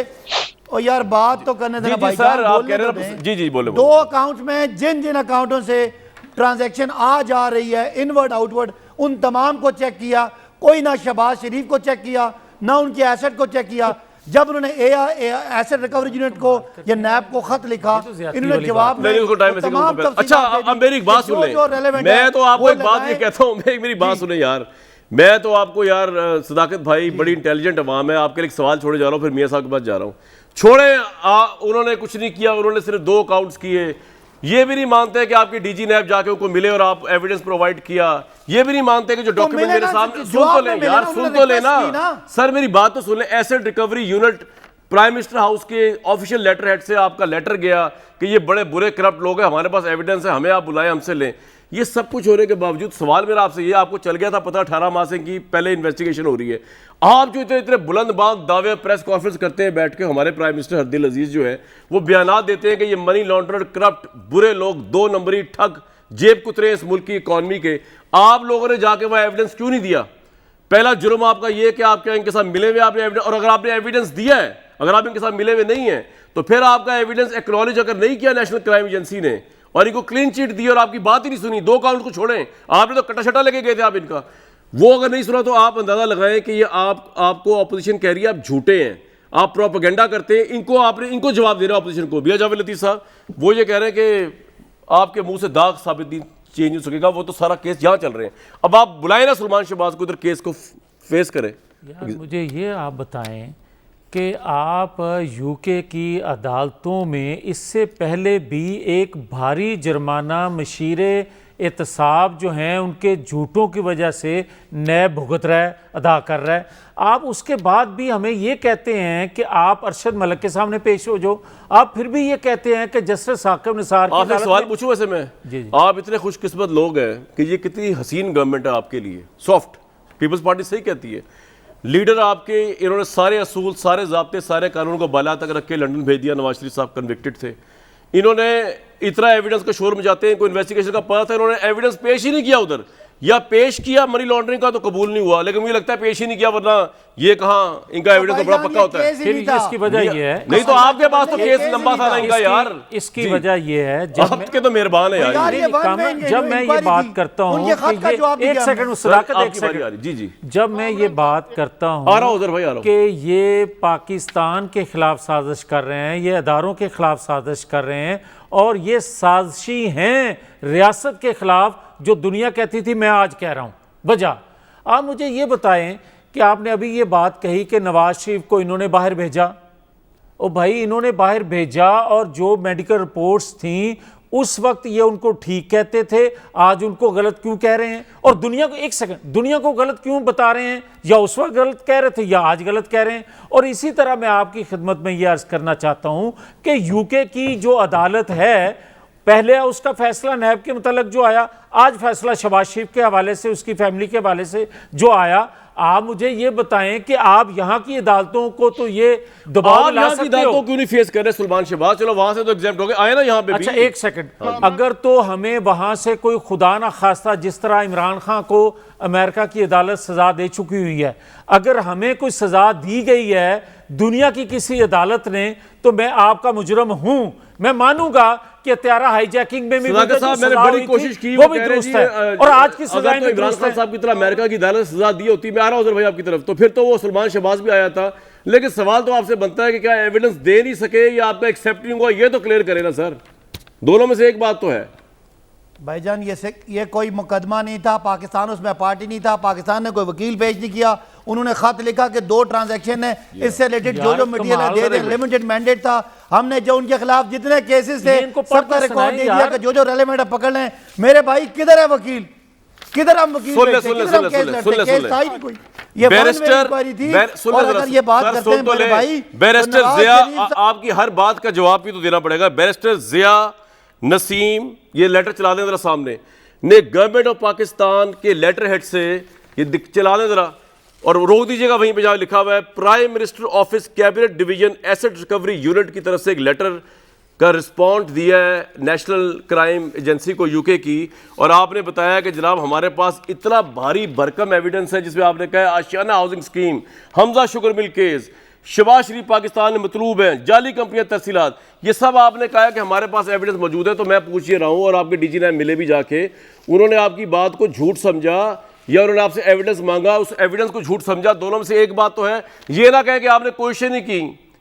और यार बात तो करने देना भाई सर, आप कह रहे हैं। जी जी बोले। 2 अकाउंट में जिन अकाउंटों से ट्रांजैक्शन आ जा रही है इनवर्ड आउटवर्ड, उन तमाम को चेक किया। कोई ना शहबाज शरीफ को चेक किया, ना उनके एसेट को चेक किया। जब उन्होंने एसेट रिकवरी यूनिट को या नैब को खत लिखा, इन्होंने जवाब में अच्छा अब मेरी एक बात सुन ले। मैं तो आपको एक बात ये कहता हूँ, मेरी बात सुने यार। मैं तो आपको यार सदाकत भाई बड़ी इंटेलिजेंट अवाम है, आपके लिए एक सवाल छोड़े जा रहा हूँ, फिर मियां साहब के पास जा रहा हूँ। छोड़े, उन्होंने कुछ नहीं किया, उन्होंने सिर्फ 2 अकाउंट्स किए। ये भी नहीं मानते कि आपकी डीजी नैब जाके उनको मिले और आप एविडेंस प्रोवाइड किया। ये भी नहीं मानते कि जो डॉक्यूमेंट मेरे सामने, सुन तो ले यार, सुन तो लेना सर, मेरी बात तो सुन ले। Asset recovery unit prime minister house के ऑफिशियल लेटर हेड से आपका लेटर गया कि ये बड़े बुरे करप्ट लोग हैं, हमारे पास एविडेंस है, हमें आप बुलाएं, हमसे लें। ये सब कुछ होने के बावजूद सवाल मेरा आपसे ये, आपको चल गया था पता 18 माह से की पहले इन्वेस्टिगेशन हो रही है। आप जो इतने बुलंद बात दावे प्रेस कॉन्फ्रेंस करते हैं बैठ के, हमारे प्राइम मिनिस्टर हरदिल अजीज जो है वो बयानात देते हैं कि ये मनी लॉन्ड्रर, करप्ट, बुरे लोग, 2 नंबरी ठग, जेब कुतरे इस मुल्क की इकॉनमी के। आप लोगों ने जाके वह एविडेंस क्यों नहीं दिया? पहला जुर्म आपका ये कि आप क्या इनके साथ मिले हुए आपने एविडेंस, और अगर आपने एविडेंस दिया है, अगर आप इनके साथ मिले हुए नहीं है, तो फिर आपका एविडेंस एक्नॉलेज अगर नहीं किया नेशनल क्राइम एजेंसी ने और इनको क्लीन चिट दी और आपकी बात ही नहीं सुनी, 2 अकाउंट को छोड़ें, आपने तो कटाशटा लेके गए थे आप इनका, वो अगर नहीं सुना, तो आप अंदाजा लगाएं कि ये आपको अपोजिशन कह रही है आप झूठे हैं, आप प्रोपेगेंडा करते हैं। इनको जवाब देना अपोजिशन को। बिया जावेद लतीफ साहब वो ये कह रहे हैं कि आपके मुंह से दाग साबित नहीं चेंज हो सकेगा, वो तो सारा केस यहाँ चल रहे हैं। अब आप बुलाए ना सलमान शहबाज को, इधर केस को फेस करें। यार मुझे ये आप बताएं कि आप यूके की अदालतों में इससे पहले भी एक भारी जुर्माना मशीरे एहतसाब जो हैं उनके झूठों की वजह से नैब भुगत रहा है, अदा कर रहा है। आप उसके बाद भी हमें ये कहते हैं कि आप अरशद मलिक के सामने पेश हो जाओ, आप फिर भी ये कहते हैं कि जस्टिस साकिब निसार की। आपसे सवाल पूछूं वैसे मैं, जी। आप इतने खुशकिस्मत लोग हैं कि ये कितनी हसीन गवर्नमेंट है आपके लिए, सॉफ्ट। पीपल्स पार्टी सही कहती है, लीडर आपके, इन्होंने सारे असूल, सारे ज़ाब्ते, सारे कानून को बाला तक रख के लंदन भेज दिया। नवाज शरीफ साहब कन्विक्टेड थे, इन्होंने इतना एविडेंस का शोर मचाते हैं, कोई इन्वेस्टिगेशन का पता था, इन्होंने एविडेंस पेश ही नहीं किया उधर, या पेश किया मनी लॉन्ड्रिंग का तो कबूल नहीं हुआ, लेकिन मुझे लगता है पेश ही नहीं किया, वरना ये कहाँ इनका एविडेंस तो बड़ा पक्का होता है। फिर इसकी वजह ये है, नहीं तो आपके पास तो केस लंबा था ना इनका यार। इसकी वजह ये है, आपके तो मेहरबान है यार। जब मैं ये बात करता हूँ, एक सेकंड सदाकत, एक सेकंड जी जी, जब मैं ये बात करता हूँ कि ये पाकिस्तान के खिलाफ साजिश कर रहे हैं, ये अदारों के खिलाफ साजिश कर रहे हैं, और ये साजिशी हैं रियासत के खिलाफ जो दुनिया कहती थी मैं आज कह रहा हूँ। वजह आप मुझे ये बताएं कि आपने अभी ये बात कही कि नवाज शरीफ को इन्होंने बाहर भेजा। ओ भाई, इन्होंने बाहर भेजा और जो मेडिकल रिपोर्ट्स थी उस वक्त ये उनको ठीक कहते थे, आज उनको गलत क्यों कह रहे हैं? और दुनिया को, एक सेकंड, दुनिया को गलत क्यों बता रहे हैं? या उस वक्त गलत कह रहे थे या आज गलत कह रहे हैं? और इसी तरह मैं आपकी खिदमत में ये अर्ज करना चाहता हूं कि यूके की जो अदालत है, पहले उसका फैसला नैब के मुतालिक जो आया, आज फैसला शहबाज शरीफ के हवाले से, उसकी फैमिली के हवाले से जो आया, आप मुझे ये बताएं कि आप यहाँ की अदालतों को तो ये दबाव ला सकते हो? अदालतों क्यों नहीं फेस कर रहे सुलेमान शहबाज? चलो वहां से तो एग्जाम्प्ट हो गए, आए ना यहाँ पे। अच्छा एक सेकंड, अगर तो हमें वहां से कोई खुदा ना खास्ता, जिस तरह इमरान खान को अमेरिका की अदालत सजा दे चुकी हुई है, अगर हमें कोई सजा दी गई है दुनिया की किसी अदालत ने, तो मैं आपका मुजरम हूं, मैं मानूंगा कि त्यारा हाईजैकिंग में भी मैंने बड़ी कोशिश की, वो भी दुरुस्त है, और आज की सजा तो इमरान खान साहब की तरह अमेरिका की अदालत सजा दी होती, मैं आ रहा हूं भाई आपकी तरफ, तो फिर तो वो सुलेमान शहबाज भी आया था। लेकिन सवाल तो आपसे बनता है कि क्या एविडेंस दे नहीं सके या आपका एक्सेप्ट नहीं हुआ, ये तो क्लियर करे ना सर। दोनों में से एक बात तो है भाईजान, ये कोई मुकदमा नहीं था, पाकिस्तान उसमें पार्टी नहीं था, पाकिस्तान ने कोई वकील पेश नहीं किया, उन्होंने खत लिखा कि 2 ट्रांजैक्शन है, इससे रिलेटेड जो मटेरियल है दे दें, लिमिटेड मैंडेट था। हमने जो उनके खिलाफ जितने केसेस थे सबका रिकॉर्ड दे दिया कि जो रेलेवेंट है पकड़ लें। मेरे भाई किधर है वकील, किधर हम वकील सुन ले अगर ये बात करते हैं मेरे भाई, बैरिस्टर जिया, आपकी हर बात का जवाब भी तो देना पड़ेगा। बैरिस्टर जिया नसीम, ये लेटर चला दें जरा सामने, ने गवर्नमेंट ऑफ पाकिस्तान के लेटर हेड से ये चला दें जरा, और रोक दीजिएगा वहीं पे जहां लिखा हुआ है prime minister office cabinet division asset recovery unit की तरफ से एक लेटर का रिस्पॉन्स दिया है नेशनल क्राइम एजेंसी को यूके की। और आपने बताया कि जनाब हमारे पास इतना भारी भरकम एविडेंस है, जिसमें आपने कहा Ashiana housing scheme, Hamza sugar mill case, Shahbaz Sharif Pakistan में मतलूब हैं, जाली कंपनियां, तरसीलात, ये सब आपने कहा कि हमारे पास एविडेंस मौजूद है। तो मैं पूछ ये रहा हूँ, और आपके डीजी ने मिले भी जाके, उन्होंने आपकी बात को झूठ समझा या उन्होंने आपसे एविडेंस मांगा, उस एविडेंस को झूठ समझा? दोनों में से एक बात तो है, ये ना कहें कि आपने कोशिश नहीं की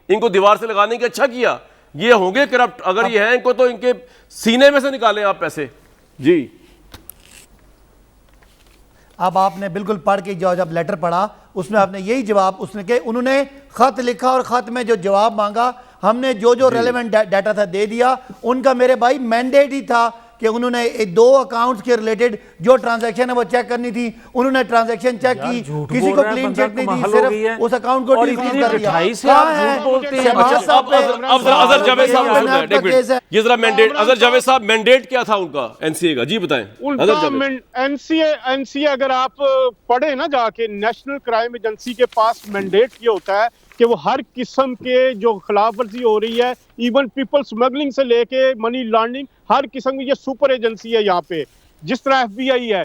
इनको दीवार से लगाने की, अच्छा किया, ये होंगे करप्ट, अगर ये हैं इनको तो इनके सीने में से निकालें आप पैसे। जी अब आपने बिल्कुल पढ़ के जब लेटर पढ़ा उसमें आपने यही जवाब, उसने के उन्होंने खत लिखा और खत में जो जवाब मांगा, हमने जो रेलेवेंट डाटा था दे दिया। उनका मेरे भाई मैंडेट ही था कि उन्होंने 2 अकाउंट्स के रिलेटेड जो ट्रांजैक्शन है वो चेक करनी थी। उन्होंने ट्रांजैक्शन चेक की, किसी को क्लीन चिट नहीं दी, सिर्फ उस अकाउंट को डिलीट कर दिया। ये जरा मैंडेट, अजहर जावेद साहब मैंडेट क्या था उनका एनसीए का, जी बताएं। एनसीए अगर आप पढ़े ना जाके, नेशनल क्राइम एजेंसी के पास मैंडेट ये होता है कि वो हर किस्म के जो खिलाफ वर्जी हो रही है, इवन पीपल स्मगलिंग से लेके मनी लॉन्ड्रिंग, हर किस्म की ये सुपर एजेंसी है यहाँ पे, जिस तरह एफबीआई है।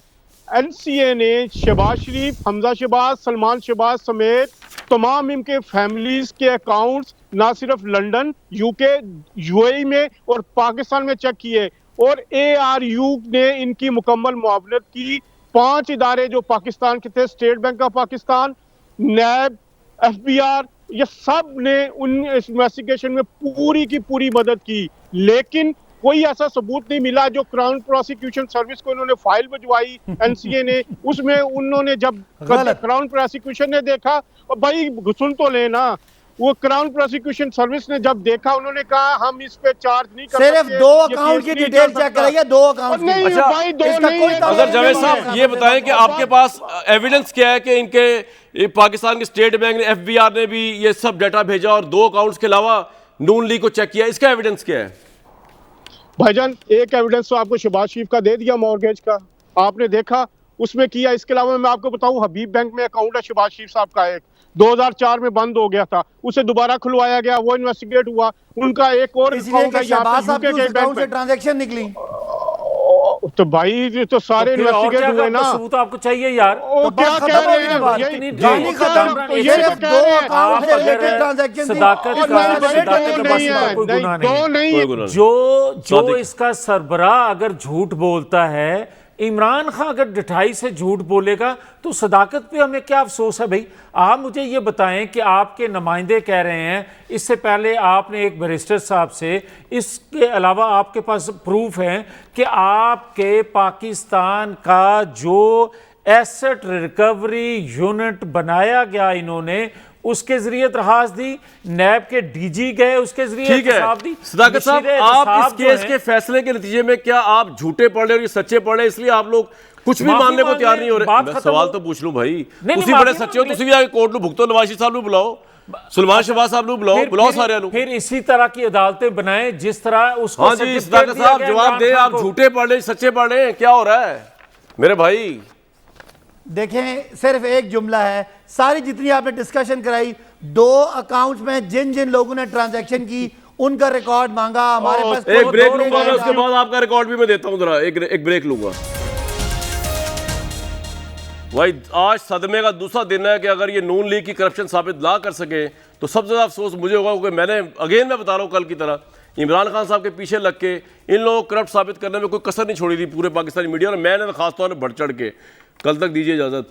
एनसीए ने शहबाज शरीफ, हमजा शहबाज, सलमान शहबाज समेत तमाम इनके फैमिलीज के अकाउंट्स ना सिर्फ लंदन, यूके, यूएई में और पाकिस्तान में चेक किए, और ARU ने इनकी मुकम्मल मुआवनत की। 5 इदारे जो पाकिस्तान के थे, state bank of Pakistan, NAB, FBR, ये सब ने उन इन्वेस्टिगेशन में पूरी की पूरी मदद की, लेकिन कोई ऐसा सबूत नहीं मिला। जो क्राउन प्रोसिक्यूशन सर्विस को इन्होंने फाइल भिजवाई एनसीए ने, उसमें उन्होंने जब क्राउन प्रोसिक्यूशन ने देखा, और भाई सुन तो लेना, वो क्राउन प्रोसिक्यूशन सर्विस ने जब देखा, उन्होंने कहा हम इस पे चार्ज नहीं कर सकते। सिर्फ 2 अकाउंट की डिटेल चेक कराइए, 2 अकाउंट नहीं। अच्छा भाई, 2 नहीं। अगर जावेद साहब ये बताएं कि आपके पास एविडेंस क्या है कि इनके पाकिस्तान के स्टेट बैंक ने, FBR ने भी ये सब डाटा भेजा और 2 अकाउंट्स के अलावा नून लीग को चेक किया, इसका एविडेंस क्या है? भाईजान एक एविडेंस तो आपको शहबाज शरीफ का दे दिया, मॉर्गेज का आपने देखा, उसमें किया। इसके अलावा मैं आपको बताऊं, हबीब बैंक में अकाउंट है शहबाज शरीफ साहब का, एक 2004 में बंद हो गया था, उसे दोबारा खुलवाया गया, वो इन्वेस्टिगेट हुआ। उनका एक और अकाउंट है यहाँ पे, ट्रांजैक्शन निकली। तो भाई तो सारे इन्वेस्टिगेट हुए ना, सबूत आपको चाहिए यार। तो क्या कह रहे हैं? जो इसका सरबराह अगर झूठ बोलता है इमरान खान अगर ढिठाई से झूठ बोलेगा तो सदाकत पे हमें क्या अफसोस है भाई। आप मुझे ये बताएं कि आपके नुमाइंदे कह रहे हैं, इससे पहले आपने एक बैरिस्टर साहब से, इसके अलावा आपके पास प्रूफ है कि आपके पाकिस्तान का जो एसेट रिकवरी यूनिट बनाया गया इन्होंने, उसके जरिए दरखास्त दी, नैब के डीजी गए, उसके जरिए ठीक है सदाकत साहब, आप इस केस के फैसले के नतीजे में क्या आप झूठे पढ़ रहे और ये सच्चे पढ़ रहे, इसलिए आप लोग कुछ भी मानने को तैयार नहीं हो रहे? सवाल तो पूछ लूं भाई, तुसी बड़े सच्चे हो, तुसी भी आके कोर्ट में भुगतो, नवाज शरीफ साहब को बुलाओ, सुलेमान शहबाज साहब को बुलाओ सारे लोग, फिर इसी तरह की अदालतें बनाएं जिस तरह उसको। हाँ जी सदाकत साहब जवाब दे, आप झूठे पढ़ रहे सच्चे पढ़ रहे, क्या हो रहा है मेरे भाई? देखें, सिर्फ एक जुमला है, सारी जितनी आपने डिस्कशन कराई, 2 अकाउंट्स में जिन जिन लोगों ने ट्रांजैक्शन की उनका रिकॉर्ड मांगा, हमारे पास एक ब्रेक लूंगा मैं, उसके बाद आपका रिकॉर्ड भी मैं देता हूं, जरा एक ब्रेक लूंगा भाई। आज सदमे का दूसरा दिन है कि अगर ये नून लीग की करप्शन साबित ना कर सके तो सबसे ज़्यादा अफसोस मुझे होगा, क्योंकि मैं बता रहा हूँ कल की तरह इमरान खान साहब के पीछे लग के इन लोगों को करप्ट साबित करने में कोई कसर नहीं छोड़ी थी पूरे पाकिस्तानी मीडिया, और मैंने खासतौर पर बढ़ चढ़ के। कल तक दीजिए इजाज़त।